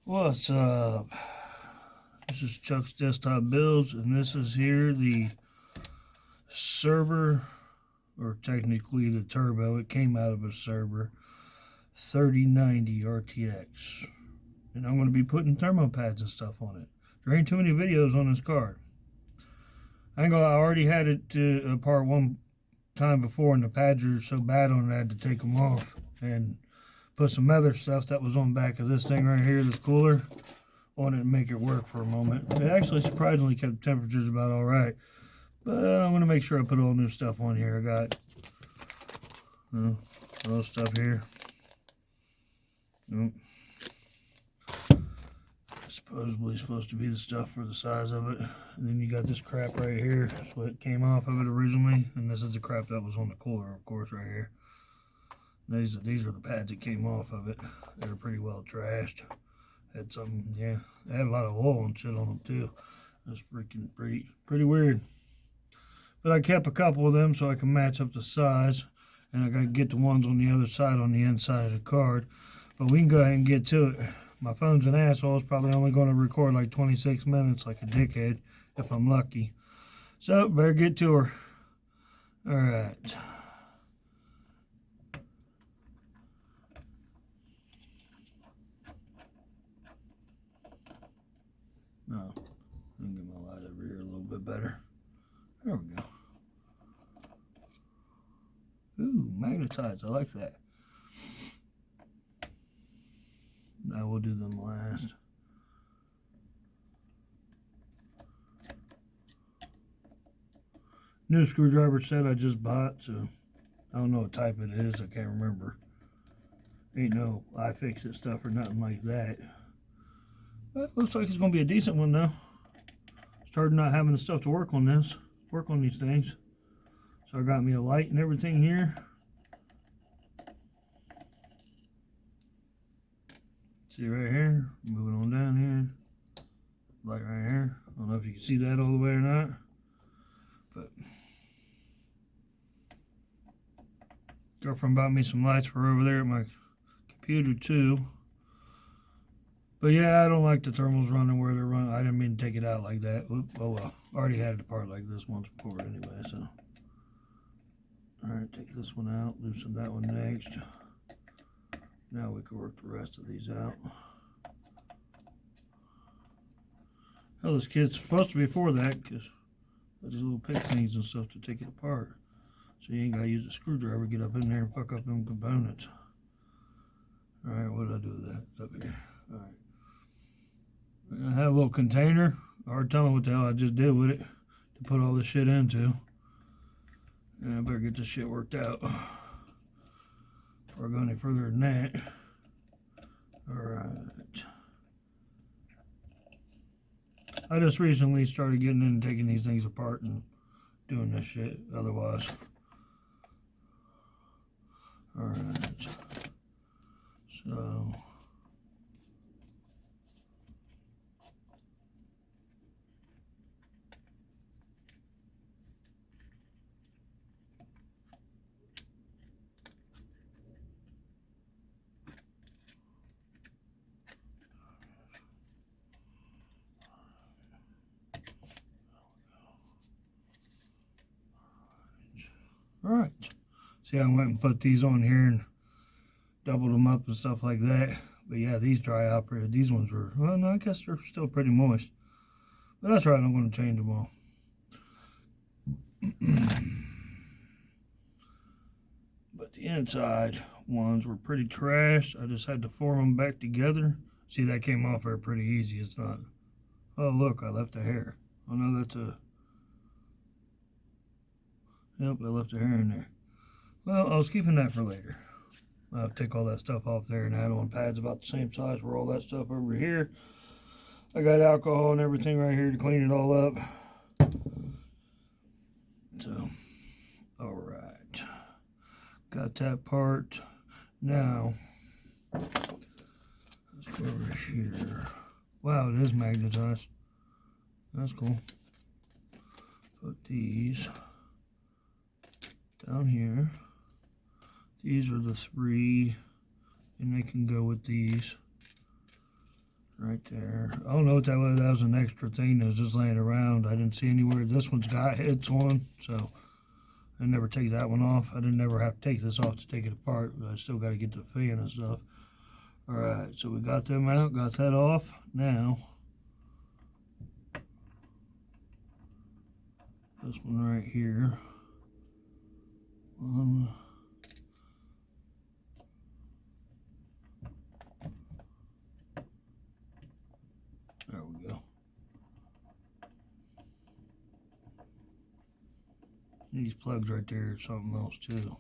What's up? This is Chuck's Desktop Builds, and this is here the server, or technically the turbo. It came out of a server, 3090 RTX. And I'm going to be putting thermo pads and stuff on it. There ain't too many videos on this card. I already had it apart one time before, and the pads are so bad on it I had to take them off and put some other stuff that was on the back of this thing right here, this cooler, on it and make it work for a moment. It actually surprisingly kept temperatures about all right, but I'm going to make sure I put all new stuff on here. I got all stuff here. Supposedly supposed to be the stuff for the size of it. And then you got this crap right here. That's what came off of it originally, and this is the crap that was on the cooler, of course, right here. These are the pads that came off of it. They were pretty well trashed. Had some, yeah, they had a lot of oil and shit on them too. That's freaking pretty weird. But I kept a couple of them so I can match up the size, and I gotta get the ones on the other side on the inside of the card. But we can go ahead and get to it. My phone's an asshole. It's probably only going to record like 26 minutes, like a dickhead, if I'm lucky. So better get to her. All right. No, let me get my light over here a little bit better. There we go. Ooh, magnetized. I like that. Now we'll do them last. New screwdriver set I just bought, so I don't know what type it is. I can't remember. Ain't no iFixit stuff or nothing like that. But it looks like it's going to be a decent one though. Started not having the stuff to work on these things. So I got me a light and everything here. See right here, moving on down here. Light right here. I don't know if you can see that all the way or not. But girlfriend bought me some lights for over there at my computer too. But yeah, I don't like the thermals running where they're running. I didn't mean to take it out like that. Oh well. I already had it apart like this once before anyway, so. Alright, take this one out, loosen that one next. Now we can work the rest of these out. Oh, this kit's supposed to be for that, because these little pick things and stuff to take it apart. So you ain't gotta use a screwdriver, get up in there and fuck up them components. Alright, what did I do with that? Up here. Alright. I have a little container. Hard telling what the hell I just did with it to put all this shit into. And I better get this shit worked out before I go any further than that. Alright. I just recently started getting in and taking these things apart and doing this shit otherwise. Alright. So alright. See, I went and put these on here and doubled them up and stuff like that. But yeah, these dry operated. These ones were, well, no, I guess they're still pretty moist. But that's right, I'm going to change them all. But the inside ones were pretty trash. I just had to form them back together. See, that came off there pretty easy. It's not, oh look, I left a hair. Oh no, that's a, yep, I left a hair in there. Well, I was keeping that for later. I'll take all that stuff off there and add on pads about the same size for all that stuff over here. I got alcohol and everything right here to clean it all up. So, alright. Got that part. Now, let's go over here. Wow, it is magnetized. That's cool. Put these down here. These are the 3, and they can go with these right there. I don't know what that was. That was an extra thing that was just laying around. I didn't see anywhere. This one's got hits on, so I never take that one off. I didn't ever have to take this off to take it apart, but I still got to get the fan and stuff. All right, so we got them out, got that off. Now, this one right here. There we go. These plugs right there are something else too.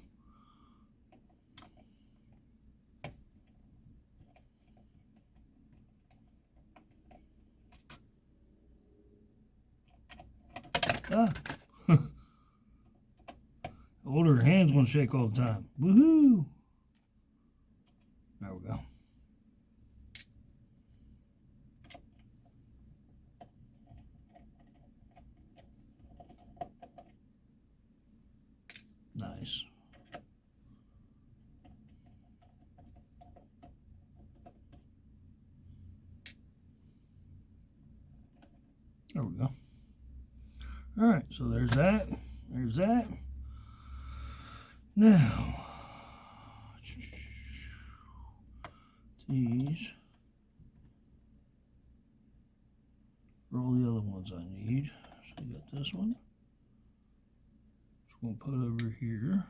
Ah. Older hands gonna shake all the time. Woohoo! There we go. Nice. There we go. All right, so there's that. There's that. Now, these are all the other ones I need. So you got this one. Just gonna put over here.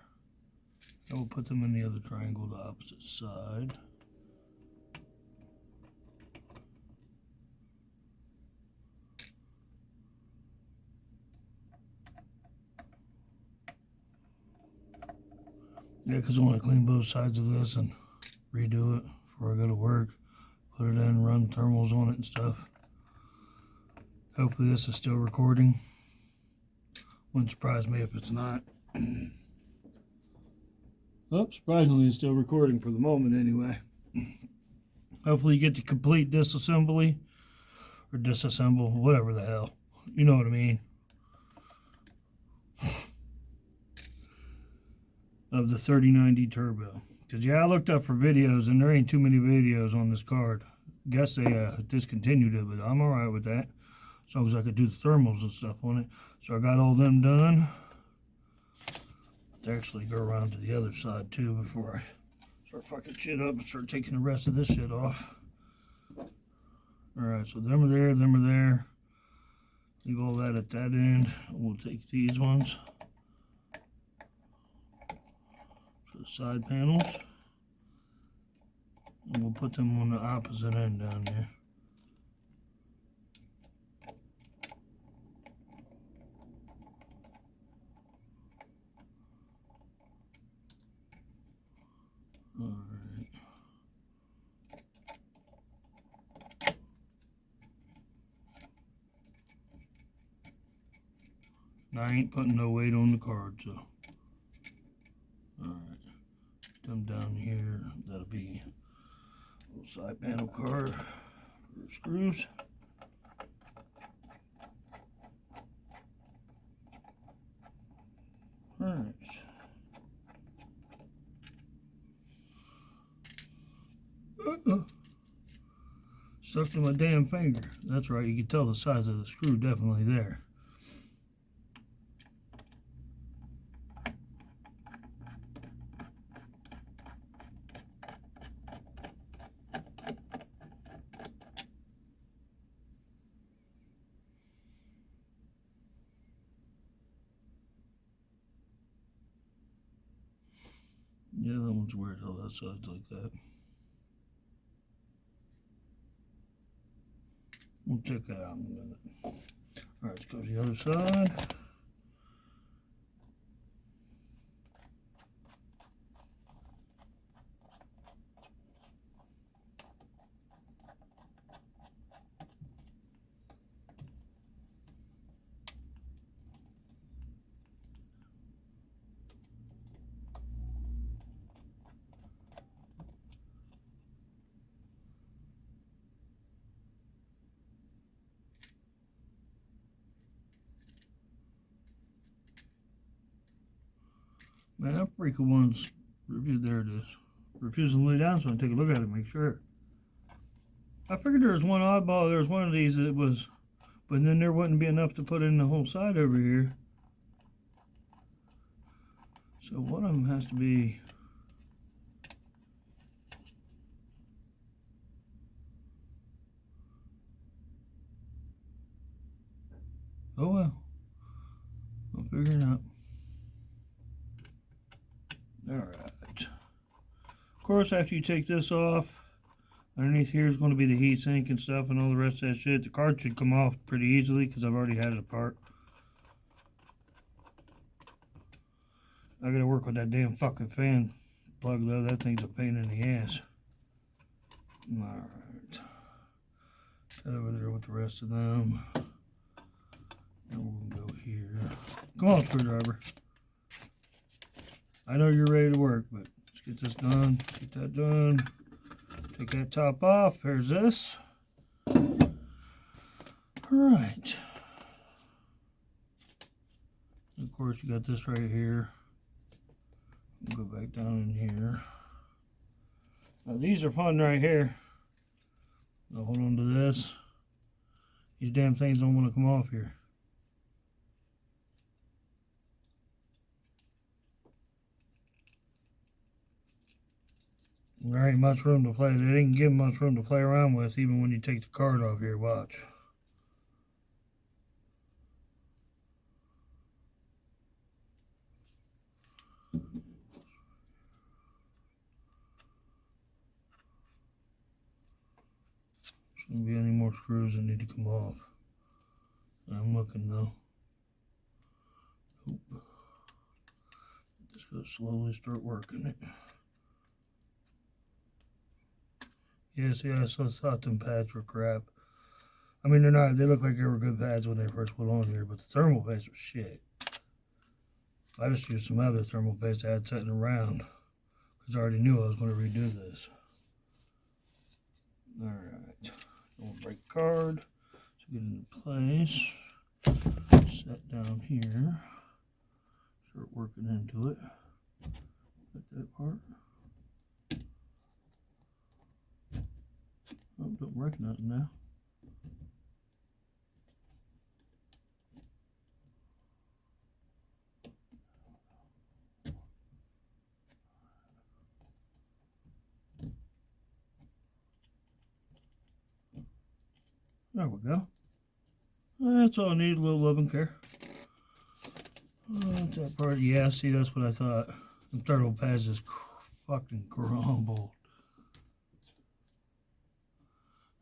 I will put them in the other triangle, the opposite side. Yeah, because I want to clean both sides of this and redo it before I go to work. Put it in, run thermals on it and stuff. Hopefully this is still recording. Wouldn't surprise me if it's not. Oh, surprisingly it's still recording for the moment anyway. Hopefully you get the complete disassembly. Or disassemble, whatever the hell. You know what I mean. Of the 3090 Turbo. Because, yeah, I looked up for videos, and there ain't too many videos on this card. Guess they discontinued it, but I'm alright with that. As long as I could do the thermals and stuff on it. So I got all them done. Let's actually go around to the other side, too, before I start fucking shit up and start taking the rest of this shit off. Alright, so them are there, them are there. Leave all that at that end. We'll take these ones. The side panels, and we'll put them on the opposite end down there. Alright. Now I ain't putting no weight on the card, so. Alright. Them down here, that'll be a little side panel card for screws. Alright. Stuck to my damn finger. That's right, you can tell the size of the screw definitely there. Yeah, that one's weird how that side's like that. We'll check that out in a minute. Alright, let's go to the other side. Man, that freaking one's reviewed. There it is. Refusing to lay down, so I take a look at it and make sure. I figured there was one oddball. There was one of these that was, but then there wouldn't be enough to put in the whole side over here. So one of them has to be. Oh well. I'll figure it out. Alright. Of course, after you take this off, underneath here is going to be the heat sink and stuff and all the rest of that shit. The card should come off pretty easily because I've already had it apart. I gotta work with that damn fucking fan plug though. That thing's a pain in the ass. Alright. Head over there with the rest of them. And we'll go here. Come on, screwdriver. I know you're ready to work, but let's get this done. Get that done. Take that top off. There's this. Alright. Of course, you got this right here. We'll go back down in here. Now, these are fun right here. I'll hold on to this. These damn things don't want to come off here. There ain't much room to play. They didn't give much room to play around with, even when you take the card off here. Watch. Shouldn't be any more screws that need to come off. I'm looking though. Oop. Just gotta slowly start working it. Yeah, see, I thought them pads were crap. I mean, they're not. They look like they were good pads when they first put on here, but the thermal paste was shit. I just used some other thermal paste I had sitting around because I already knew I was going to redo this. All right, don't break the card. So get it into place. Set down here. Start working into it. Get that part. Oh, don't recognize it now. There we go. That's all I need, a little love and care. That part, yeah, see, that's what I thought. The turtle pads just fucking crumbled.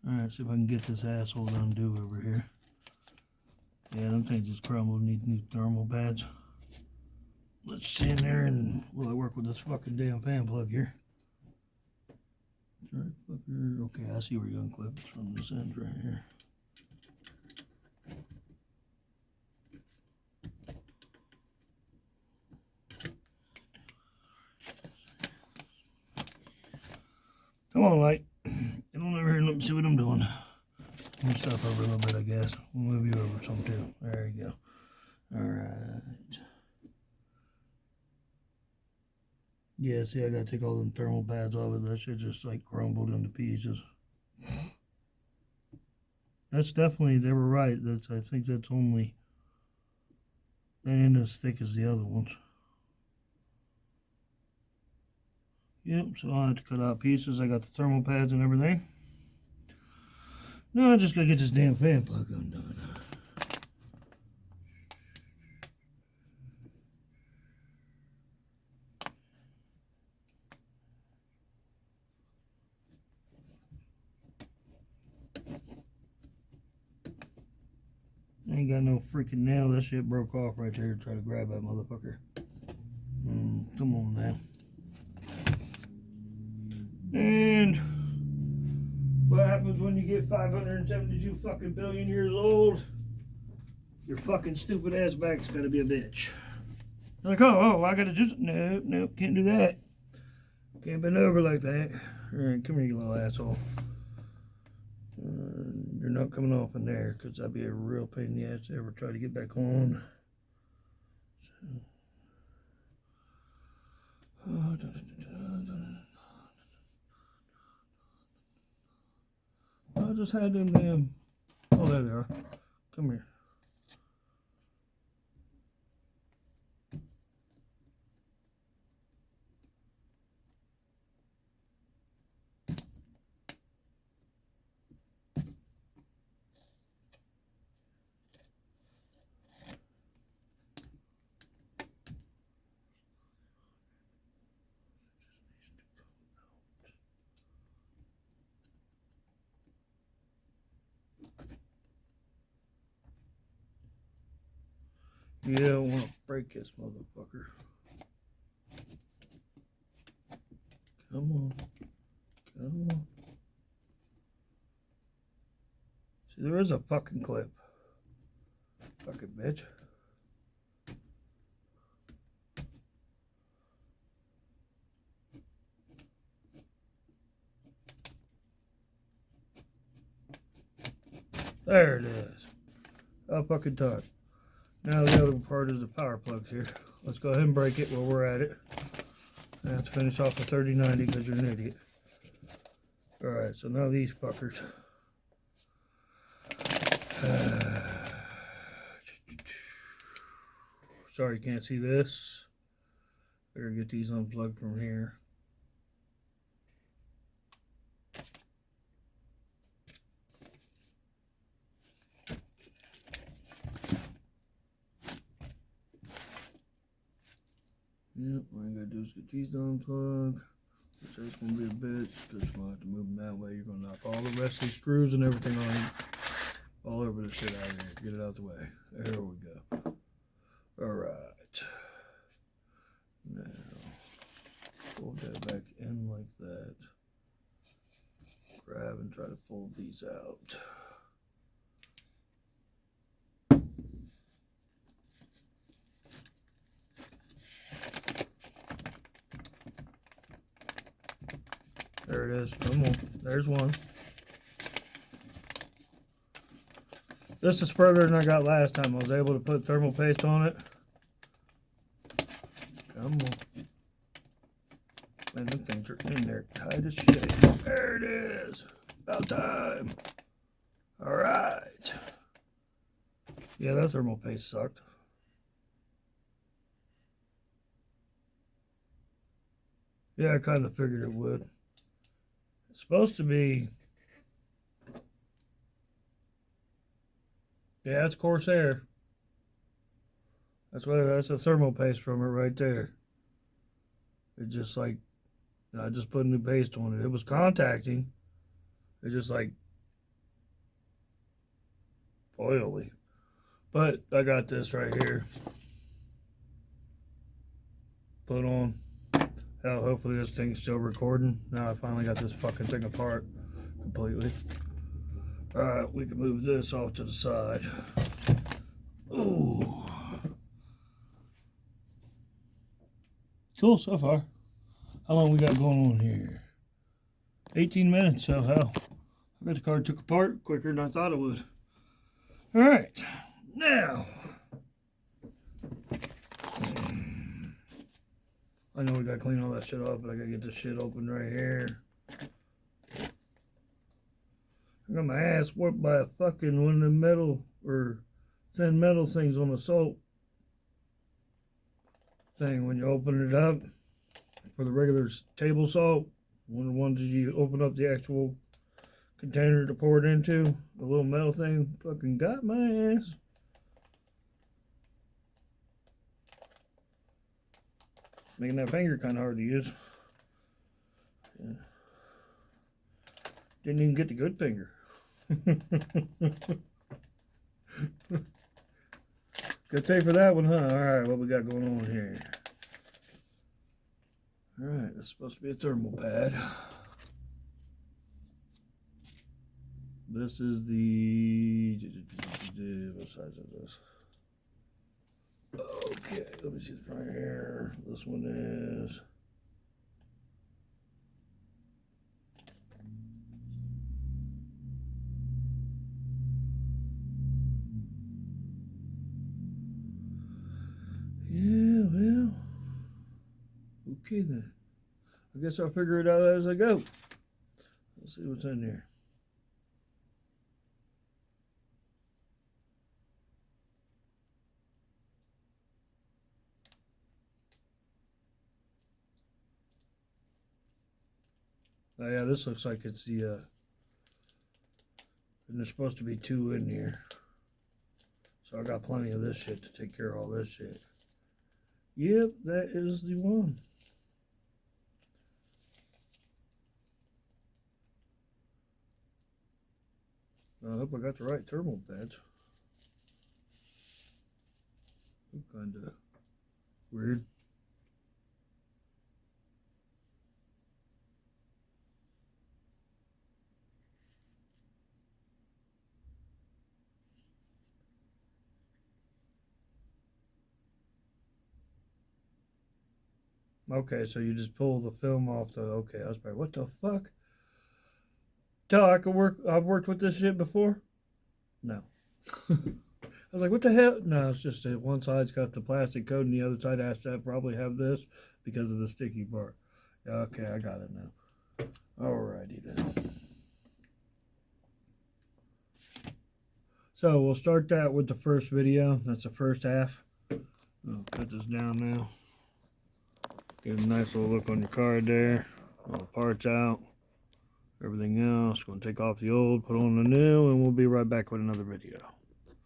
Alright, see if I can get this asshole to undo over here. Yeah, them things just crumbled, need new thermal pads. Let's see in there and will I work with this fucking damn fan plug here. Right, fucker. Okay, I see where you're gonna clip it from this end right here. Come on, light. Get on over here and let me see what I'm doing. Move stuff over a little bit, I guess. We'll move you over some too. There you go. Alright. Yeah, see, I gotta take all them thermal pads off of it. That shit just like crumbled into pieces. That's definitely, they were right. I think that's only, that ain't as thick as the other ones. Yep, so I'll have to cut out pieces. I got the thermal pads and everything. Now I just gotta get this damn fan plug undone. I ain't got no freaking nail. That shit broke off right there to try to grab that motherfucker. Come on now. And what happens when you get 572 fucking billion years old? Your fucking stupid ass back's gotta be a bitch. You're like, oh, I gotta do something. No, can't do that. Can't bend over like that. Alright, come here, you little asshole. You're not coming off in there because that'd be a real pain in the ass to ever try to get back on. I just had them damn. Oh, there they are. Come here. Yeah, I want to break this motherfucker. Come on. Come on. See, there is a fucking clip. Fucking bitch. There it is. How fucking time. Now the other part is the power plugs here. Let's go ahead and break it while we're at it. I have to finish off the 3090 because you're an idiot. Alright, so now these fuckers. Sorry you can't see this. Better get these unplugged from here. Yep, all you gotta do is get these unplugged. Which is gonna be a bitch, because you're gonna have to move them that way. You're gonna knock all the rest of these screws and everything on you. All over the shit out of here. Get it out the way. There we go. Alright. Now, fold that back in like that. Grab and try to fold these out. There it is. Come on. There's one. This is further than I got last time. I was able to put thermal paste on it. Come on. Man, them things are in there tight as shit. There it is. About time. Alright. Yeah, that thermal paste sucked. Yeah, I kind of figured it would. It's supposed to be... Yeah, it's Corsair. That's a thermal paste from it right there. It's just like, I just put a new paste on it. It was contacting. It's just like oily. But I got this right here. Put on. Hell, hopefully this thing's still recording. Now I finally got this fucking thing apart completely. Alright, we can move this off to the side. Ooh. Cool so far. How long we got going on here? 18 minutes, so hell. I bet the car took apart quicker than I thought it would. Alright, now. I know we gotta clean all that shit off, but I gotta get this shit open right here. I got my ass whooped by a fucking one of the metal or thin metal things on the salt thing when you open it up for the regular table salt. One of the ones that you open up the actual container to pour it into, the little metal thing fucking got my ass. Making that finger kind of hard to use. Yeah. Didn't even get the good finger. Good take for that one, huh? Alright, what we got going on here? Alright, this is supposed to be a thermal pad. This is the... What size is this? Okay, let me see the front here. This one is... Yeah, well... Okay then. I guess I'll figure it out as I go. Let's see what's in here. Oh yeah, this looks like it's the, and there's supposed to be 2 in here. So I got plenty of this shit to take care of all this shit. Yep, that is the one. I hope I got the right thermal pads. Kind of weird. Okay, so you just pull the film off the. Okay, I was like, what the fuck? Tell I could work. I've worked with this shit before. No. I was like, what the hell? No, it's just that one side's got the plastic coat and the other side has to probably have this because of the sticky part. Okay, I got it now. Alrighty then. So we'll start that with the first video. That's the first half. I'll cut this down now. Get a nice little look on your card there. All the parts out. Everything else. Going to take off the old, put on the new, and we'll be right back with another video.